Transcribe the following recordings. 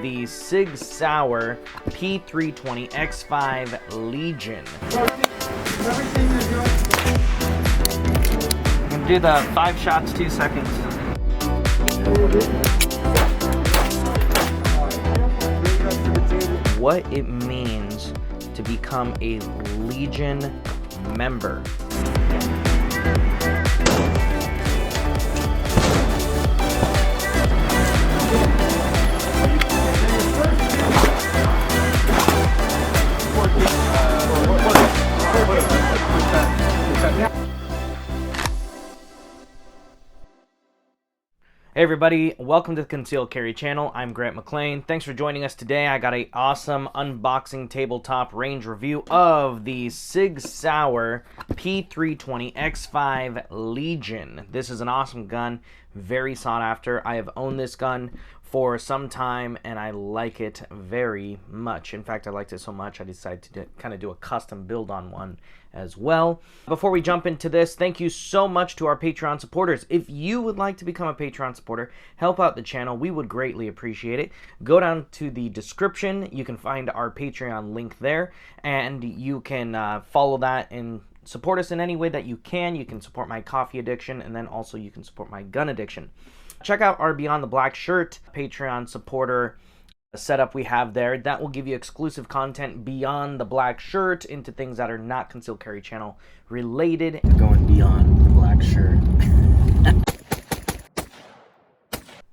the Sig Sauer P320 X5 Legion. I'm gonna do the 5 shots, 2 seconds. What it means to become a Legion member. Hey everybody, welcome to the Concealed Carry channel. I'm Grant McLean. Thanks for joining us today. I got an awesome unboxing tabletop range review of the Sig Sauer P320 X5 Legion. This is an awesome gun, very sought after. I have owned this gun for some time and I like it very much. In fact, I liked it so much I decided to kind of do a custom build on one as well. Before we jump into this, thank you so much to our Patreon supporters. If you would like to become a Patreon supporter, help out the channel, we would greatly appreciate it. Go down to the description, you can find our Patreon link there, and you can follow that and support us in any way that you can. You can support my coffee addiction, and then also you can support my gun addiction. Check out our Beyond the Black Shirt Patreon supporter setup we have there. That will give you exclusive content beyond the black shirt into things that are not Concealed Carry channel related. Going beyond the black shirt.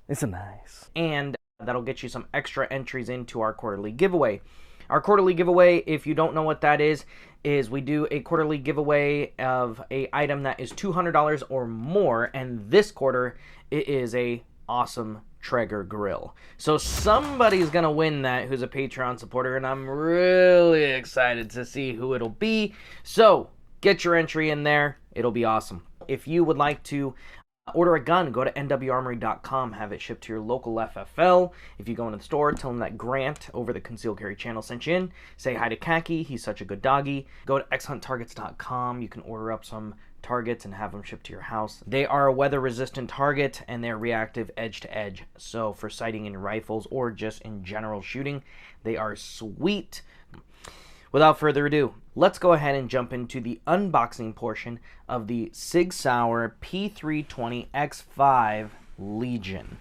It's nice. And that'll get you some extra entries into our quarterly giveaway. Our quarterly giveaway, if you don't know what that is we do a quarterly giveaway of a item that is $200 or more, and this quarter it is a awesome Traeger grill. So somebody's gonna win that who's a Patreon supporter, and I'm really excited to see who it'll be. So get your entry in there, it'll be awesome. If you would like to order a gun, go to nwarmory.com, have it shipped to your local FFL. If you go into the store, tell them that Grant over the Concealed Carry channel sent you in. Say hi to Khaki, he's such a good doggy. Go to xhunttargets.com, you can order up some targets and have them shipped to your house. They are a weather-resistant target and they're reactive edge-to-edge. So for sighting in rifles or just in general shooting, they are sweet. Without further ado, let's go ahead and jump into the unboxing portion of the Sig Sauer P320 X5 Legion.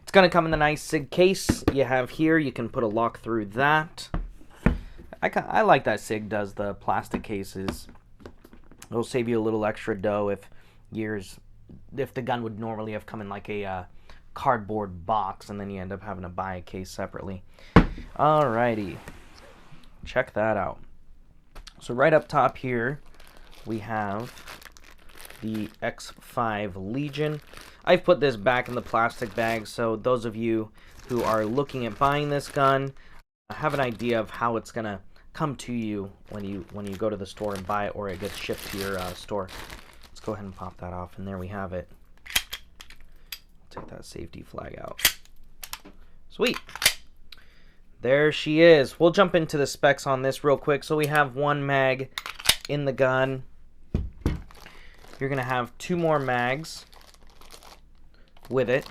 It's going to come in the nice Sig case you have here. You can put a lock through that. I like that Sig does the plastic cases. It'll save you a little extra dough if the gun would normally have come in like a cardboard box and then you end up having to buy a case separately. Alrighty. Check that out. So right up top here, we have the X5 Legion. I've put this back in the plastic bag, so those of you who are looking at buying this gun have an idea of how it's gonna come to you when you go to the store and buy it, or it gets shipped to your store. Let's go ahead and pop that off, and there we have it. Take that safety flag out. Sweet. There she is. We'll jump into the specs on this real quick. So we have 1 mag in the gun. You're going to have 2 more mags with it.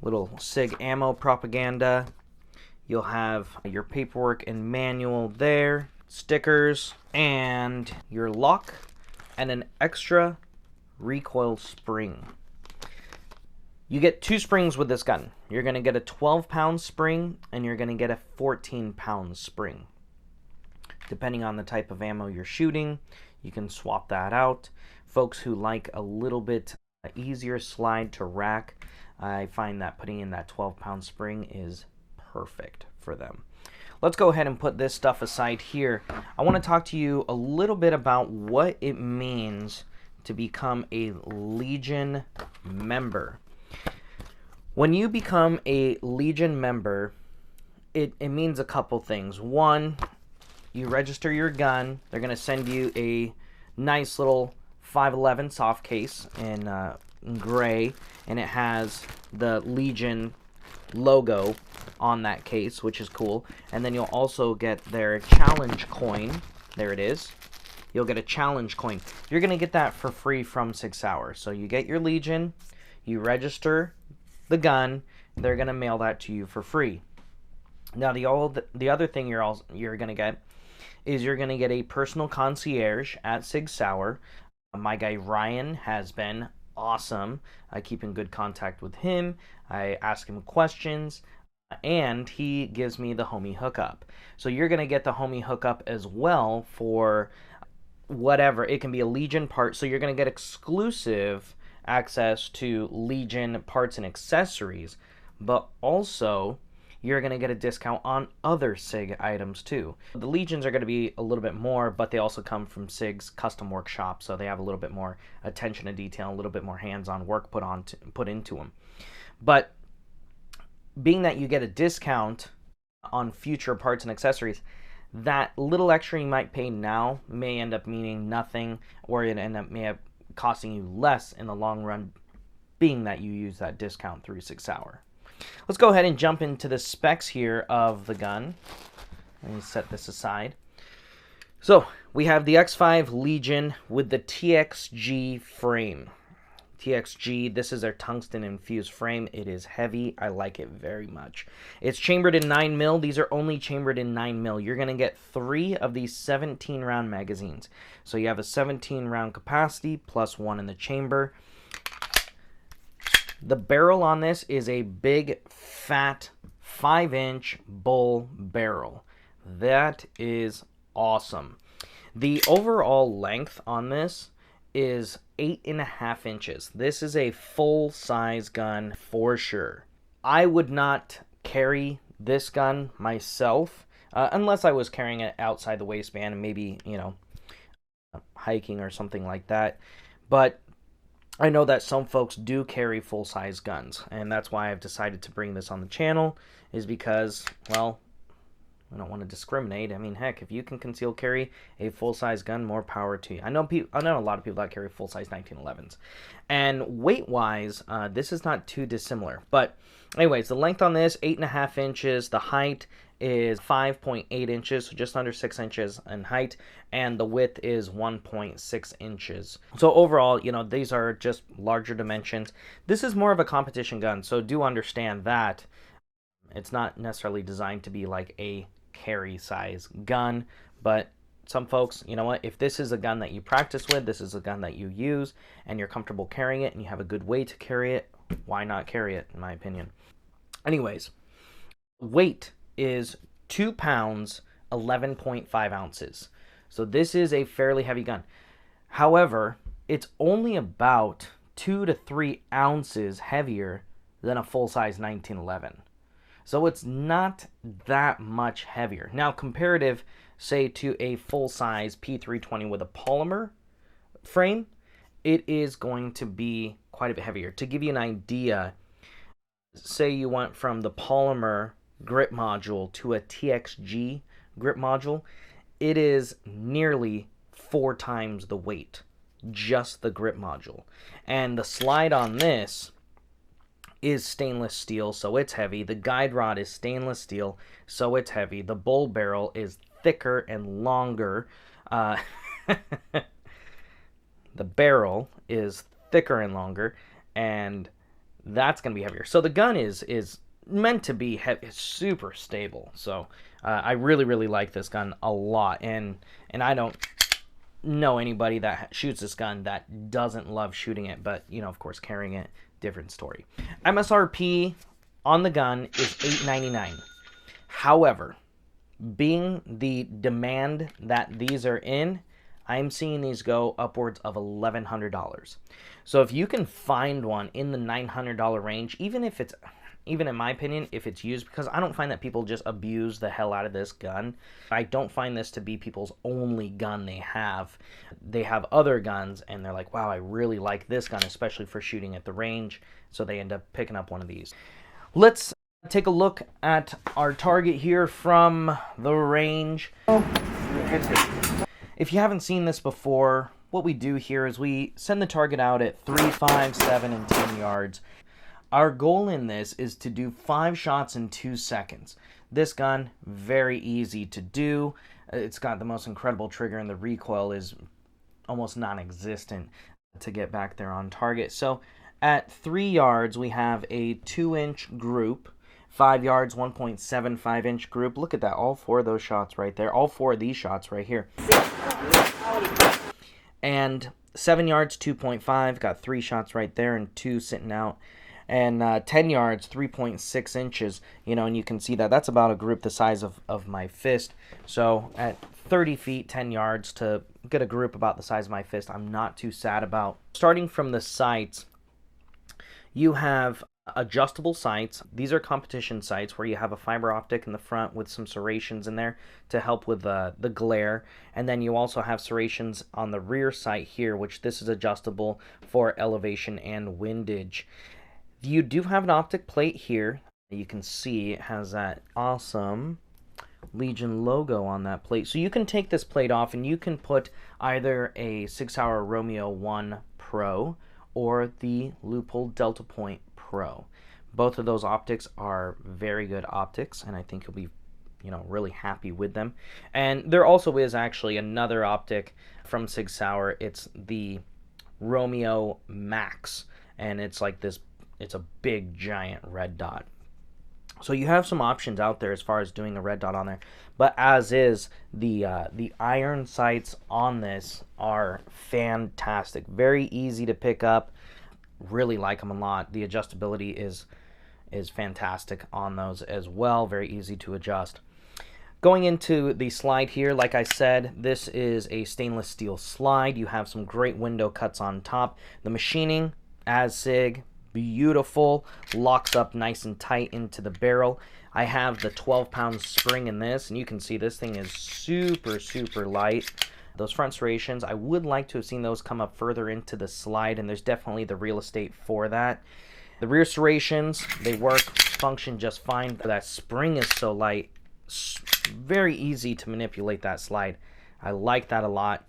Little Sig ammo propaganda. You'll have your paperwork and manual there. Stickers. And your lock. And an extra recoil spring. You get 2 springs with this gun. You're going to get a 12-pound spring, and you're going to get a 14-pound spring. Depending on the type of ammo you're shooting, you can swap that out. Folks who like a little bit easier slide to rack, I find that putting in that 12-pound spring is perfect for them. Let's go ahead and put this stuff aside here. I want to talk to you a little bit about what it means to become a Legion member. When you become a Legion member, it means a couple things. One, you register your gun. They're going to send you a nice little 511 soft case in gray, and it has the Legion logo on that case, which is cool. And then you'll also get their challenge coin. There it is. You'll get a challenge coin. You're going to get that for free from Sig Sauer. So you get your Legion, you register the gun, they're going to mail that to you for free. Now, the other thing you're going to get is you're going to get a personal concierge at Sig Sauer. My guy Ryan has been awesome. I keep in good contact with him. I ask him questions, and he gives me the homie hookup. So you're going to get the homie hookup as well for whatever. It can be a Legion part, so you're going to get exclusive access to Legion parts and accessories, but also you're going to get a discount on other Sig items too. The Legions are going to be a little bit more, but they also come from Sig's custom workshop, so they have a little bit more attention to detail, a little bit more hands-on work put into them. But being that you get a discount on future parts and accessories, that little extra you might pay now may end up meaning nothing, or it may end up costing you less in the long run, being that you use that discount through Sig Sauer. Let's go ahead and jump into the specs here of the gun. Let me set this aside. So we have the X5 Legion with the TXG frame. TXG, this is their tungsten infused frame. It is heavy. I like it very much. It's chambered in 9mm. These are only chambered in 9mm. You're going to get 3 of these 17 round magazines. So you have a 17 round capacity plus 1 in the chamber. The barrel on this is a big, fat, 5-inch bull barrel. That is awesome. The overall length on this is 8.5 inches. This is a full-size gun for sure. I would not carry this gun myself unless I was carrying it outside the waistband and maybe, hiking or something like that. But I know that some folks do carry full-size guns, and that's why I've decided to bring this on the channel, is because, well, I don't want to discriminate. I mean, heck, if you can conceal carry a full-size gun, more power to you. I know a lot of people that carry full-size 1911s. And weight-wise, this is not too dissimilar. But anyways, the length on this, 8.5 inches. The height is 5.8 inches, so just under 6 inches in height, and the width is 1.6 inches. So overall, these are just larger dimensions. This is more of a competition gun, so do understand that it's not necessarily designed to be like a carry size gun, but some folks, you know what, if this is a gun that you practice with, this is a gun that you use, and you're comfortable carrying it, and you have a good way to carry it, why not carry it, in my opinion. Anyways, weight is 2 pounds, 11.5 ounces. So this is a fairly heavy gun. However, it's only about 2 to 3 ounces heavier than a full-size 1911. So it's not that much heavier. Now, comparative, say, to a full-size P320 with a polymer frame, it is going to be quite a bit heavier. To give you an idea, say you went from the polymer grip module to a TXG grip module, it is nearly 4 times the weight, just the grip module. And the slide on this is stainless steel, so it's heavy. The guide rod is stainless steel, so it's heavy. The bull barrel is thicker and longer. The barrel is thicker and longer, and that's going to be heavier. So the gun is meant to be heavy. It's super stable. So I really, really like this gun a lot, and I don't know anybody that shoots this gun that doesn't love shooting it, but of course, carrying it, different story. MSRP on the gun is $8.99. However, being the demand that these are in, I'm seeing these go upwards of $1,100. So if you can find one in the $900 range, even in my opinion, if it's used, because I don't find that people just abuse the hell out of this gun. I don't find this to be people's only gun they have. They have other guns, and they're like, wow, I really like this gun, especially for shooting at the range, so they end up picking up one of these. Let's take a look at our target here from the range. If you haven't seen this before, what we do here is we send the target out at 3, 5, 7, and 10 yards. Our goal in this is to do 5 shots in 2 seconds. This gun, very easy to do. It's got the most incredible trigger, and the recoil is almost non-existent to get back there on target. So At 3 yards, we have a 2-inch group. 5 yards, 1.75-inch group. Look at that, all 4 of those shots right there. All 4 of these shots right here. And 7 yards, 2.5. Got 3 shots right there and 2 sitting out. And 10 yards, 3.6 inches. You know, and you can see that that's about a group the size of my fist. So at 30 feet, 10 yards to get a group about the size of my fist, I'm not too sad about. Starting from the sights, you have adjustable sights. These are competition sights where you have a fiber optic in the front with some serrations in there to help with the glare. And then you also have serrations on the rear sight here, which this is adjustable for elevation and windage. You do have an optic plate here. You can see it has that awesome Legion logo on that plate. So you can take this plate off and you can put either a Sig Sauer Romeo 1 Pro or the Leupold Delta Point Pro. Both of those optics are very good optics, and I think you'll be, you know, really happy with them. And there also is actually another optic from Sig Sauer. It's the Romeo Max, and it's like this, it's a big giant red dot. So you have some options out there as far as doing a red dot on there, but as is, the iron sights on this are fantastic. Very easy to pick up. Really like them a lot. The adjustability is fantastic on those as well. Very easy to adjust. Going into the slide here, like I said, this is a stainless steel slide. You have some great window cuts on top. The machining, as Sig, beautiful, locks up nice and tight into the barrel. I have the 12-pound spring in this, and you can see this thing is super light. Those front serrations, I would like to have seen those come up further into the slide, and there's definitely the real estate for that. The rear serrations, they work, function just fine. That spring is so light, very easy to manipulate that slide. I like that a lot.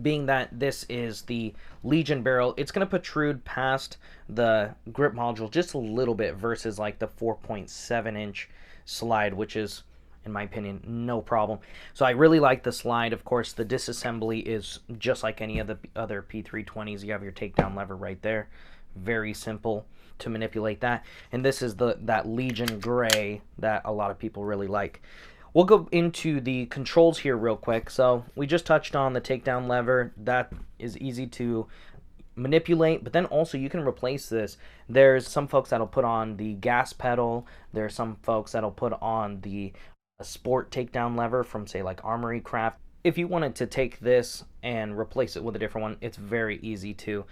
Being that this is the Legion barrel, it's going to protrude past the grip module just a little bit versus like the 4.7-inch slide, which is, in my opinion, no problem. So I really like the slide. Of course, the disassembly is just like any of the other P320s. You have your takedown lever right there. Very simple to manipulate that. And this is that Legion gray that a lot of people really like. We'll go into the controls here real quick. So we just touched on the takedown lever. That is easy to manipulate, but then also you can replace this. There's some folks that'll put on the gas pedal. There are some folks that'll put on the sport takedown lever from, say, like Armory Craft. If you wanted to take this and replace it with a different one, it's very easy to.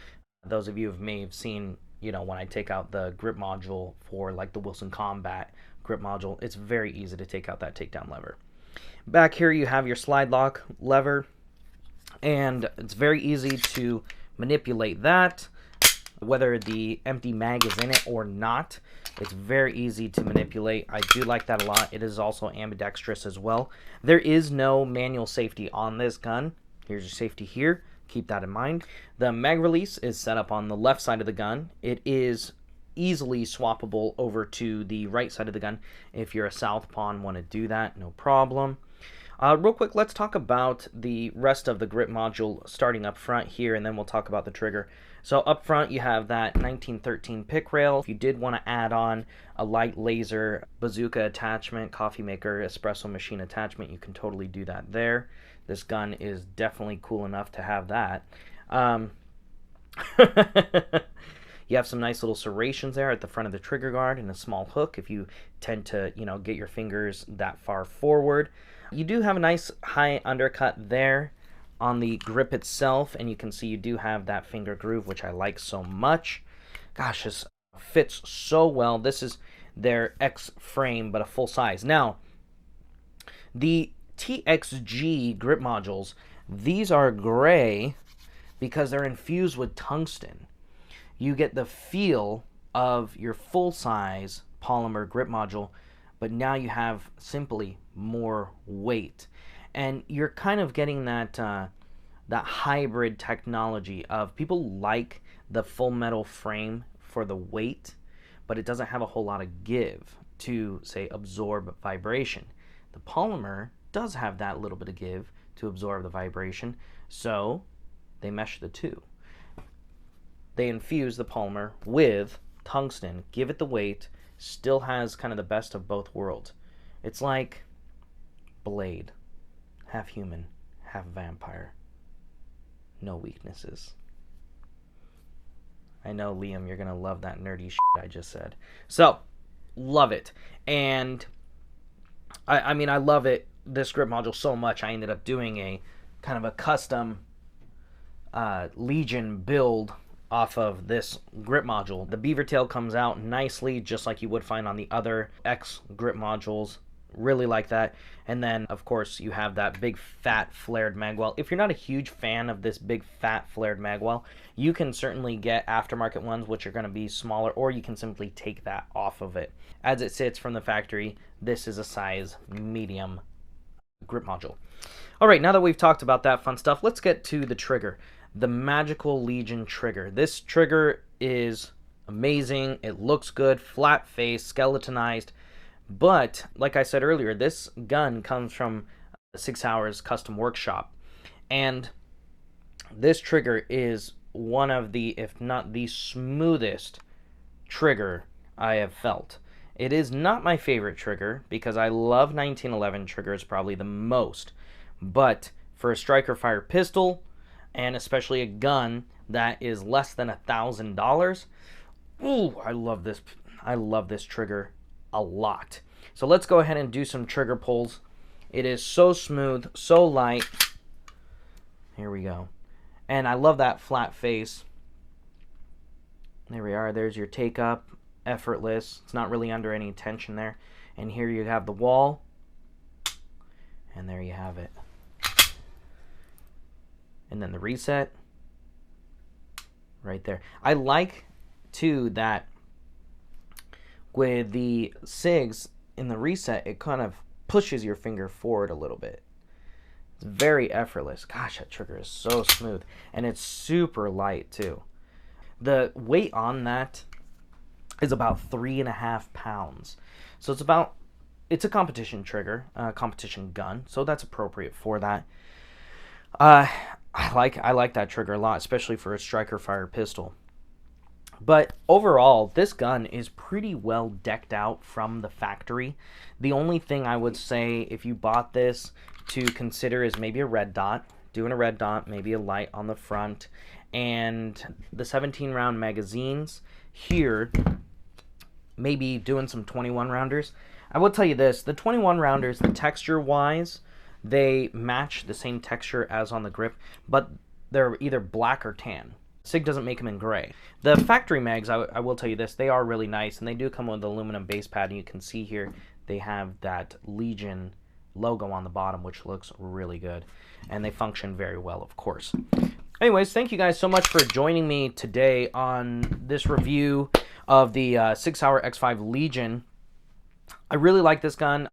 Those of you who may have seen, you know, when I take out the grip module for like the Wilson Combat grip module, it's very easy to take out that takedown lever. Back here you have your slide lock lever, and it's very easy to manipulate that, whether the empty mag is in it or not. It's very easy to manipulate. I do like that a lot. It is also ambidextrous as well. There is no manual safety on this gun. Here's your safety here. Keep that in mind. The mag release is set up on the left side of the gun. It is easily swappable over to the right side of the gun. If you're a southpaw and want to do that, no problem. Real quick, let's talk about the rest of the grip module starting up front here, and then we'll talk about the trigger. So up front you have that 1913 pick rail. If you did want to add on a light laser bazooka attachment, coffee maker, espresso machine attachment, you can totally do that there. This gun is definitely cool enough to have that. You have some nice little serrations there at the front of the trigger guard and a small hook if you tend to, you know, get your fingers that far forward. You do have a nice high undercut there on the grip itself, and you can see you do have that finger groove, which I like so much. Gosh, this fits so well. This is their X frame, but a full size. Now, the TXG grip modules, these are gray because they're infused with tungsten. You get the feel of your full-size polymer grip module, but now you have simply more weight. And you're kind of getting that that hybrid technology of people like the full metal frame for the weight, but it doesn't have a whole lot of give to, say, absorb vibration. The polymer does have that little bit of give to absorb the vibration, so they mesh the two. they infuse the polymer with tungsten, give it the weight, still has kind of the best of both worlds. It's like Blade, half human, half vampire. No weaknesses. I know, Liam, you're going to love that nerdy shit I just said. So, love it. And, I mean, I love it, this grip module, so much, I ended up doing a kind of a custom Legion build off of this grip module. The beaver tail comes out nicely, just like you would find on the other X grip modules. Really like that. And then, of course, you have that big fat flared magwell. If you're not a huge fan of this big fat flared magwell, you can certainly get aftermarket ones, which are going to be smaller, or you can simply take that off of it. As it sits from the factory, this is a size medium grip module. All right, now that we've talked about that fun stuff, let's get to the trigger. The Magical Legion trigger. This trigger is amazing. It looks good, flat face, skeletonized. But, like I said earlier, this gun comes from Sig Sauer's custom workshop. And this trigger is one of the, if not the smoothest trigger I have felt. It is not my favorite trigger, because I love 1911 triggers probably the most. But for a striker fire pistol, and especially a gun that is less than $1,000, ooh, I love this. I love this trigger a lot. So let's go ahead and do some trigger pulls. It is so smooth, so light. Here we go. And I love that flat face. There we are. There's your take up. Effortless. It's not really under any tension there. And here you have the wall. And there you have it. And then the reset. Right there. I like, too, that with the SIGs in the reset, it kind of pushes your finger forward a little bit. It's very effortless. Gosh, that trigger is so smooth. And it's super light, too. The weight on that is about 3.5 pounds. So it's a competition trigger, competition gun. So that's appropriate for that. I like that trigger a lot, especially for a striker fire pistol. But overall, this gun is pretty well decked out from the factory. The only thing I would say, if you bought this, to consider is maybe a red dot. Doing a red dot, maybe a light on the front. And the 17-round magazines here, maybe doing some 21-rounders. I will tell you this, the 21-rounders, the texture-wise, they match the same texture as on the grip, but they're either black or tan. SIG doesn't make them in gray. The factory mags, I will tell you this, they are really nice, and they do come with aluminum base pad, and you can see here they have that Legion logo on the bottom, which looks really good, and they function very well, of course. Anyways, thank you guys so much for joining me today on this review of the Sig Sauer X5 Legion. I really like this gun.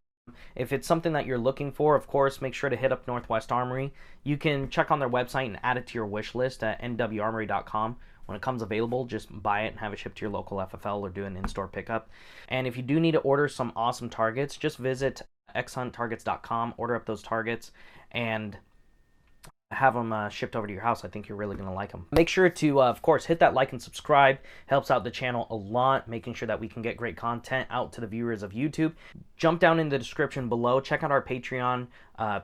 If it's something that you're looking for, of course, make sure to hit up Northwest Armory. You can check on their website and add it to your wish list at nwarmory.com. When it comes available, just buy it and have it shipped to your local FFL or do an in-store pickup. And if you do need to order some awesome targets, just visit xhunttargets.com, order up those targets, and have them shipped over to your house. I think you're really going to like them. Make sure to, of course, hit that like and subscribe. Helps out the channel a lot, making sure that we can get great content out to the viewers of YouTube. Jump down in the description below. Check out our Patreon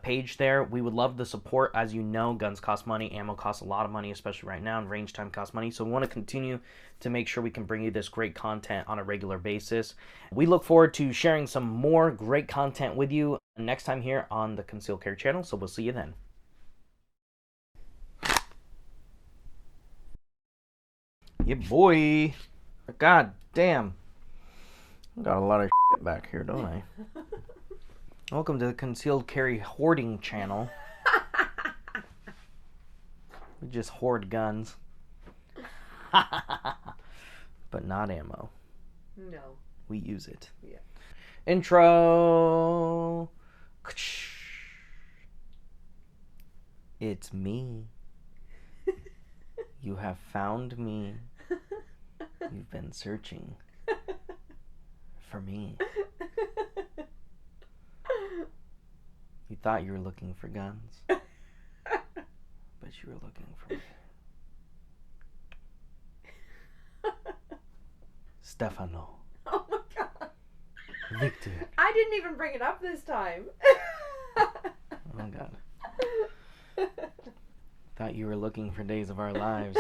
page there. We would love the support. As you know, guns cost money. Ammo costs a lot of money, especially right now, and range time costs money. So we want to continue to make sure we can bring you this great content on a regular basis. We look forward to sharing some more great content with you next time here on the Concealed Carry channel. So we'll see you then. Yeah, boy. God damn. I got a lot of shit back here, don't I? Welcome to the Concealed Carry Hoarding channel. We just hoard guns. But not ammo. No. We use it. Yeah. Intro. It's me. You have found me. You've been searching for me. You thought you were looking for guns, but you were looking for me. Stefano. Oh my god. Victor. I didn't even bring it up this time. Oh god. Thought you were looking for Days of Our Lives.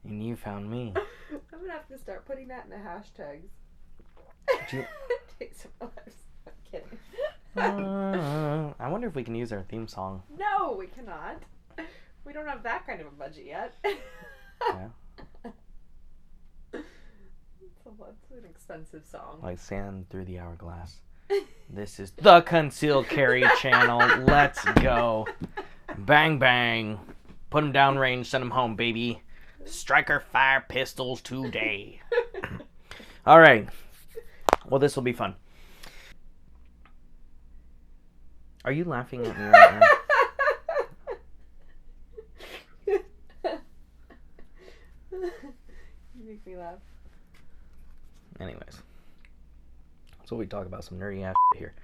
And you found me. I'm gonna have to start putting that in the hashtags. Days of Our Lives. I'm kidding. I wonder if we can use our theme song. No, we cannot. We don't have that kind of a budget yet. Yeah. That's an expensive song. Like Sand Through the Hourglass. This is the Conceal Carry channel. Let's go. Bang, bang. Put them down range, send them home, baby. Striker fire pistols today. All right. Well, this will be fun. Are you laughing at me right now? You make me laugh. Anyways. So we talk about some nerdy ass shit here.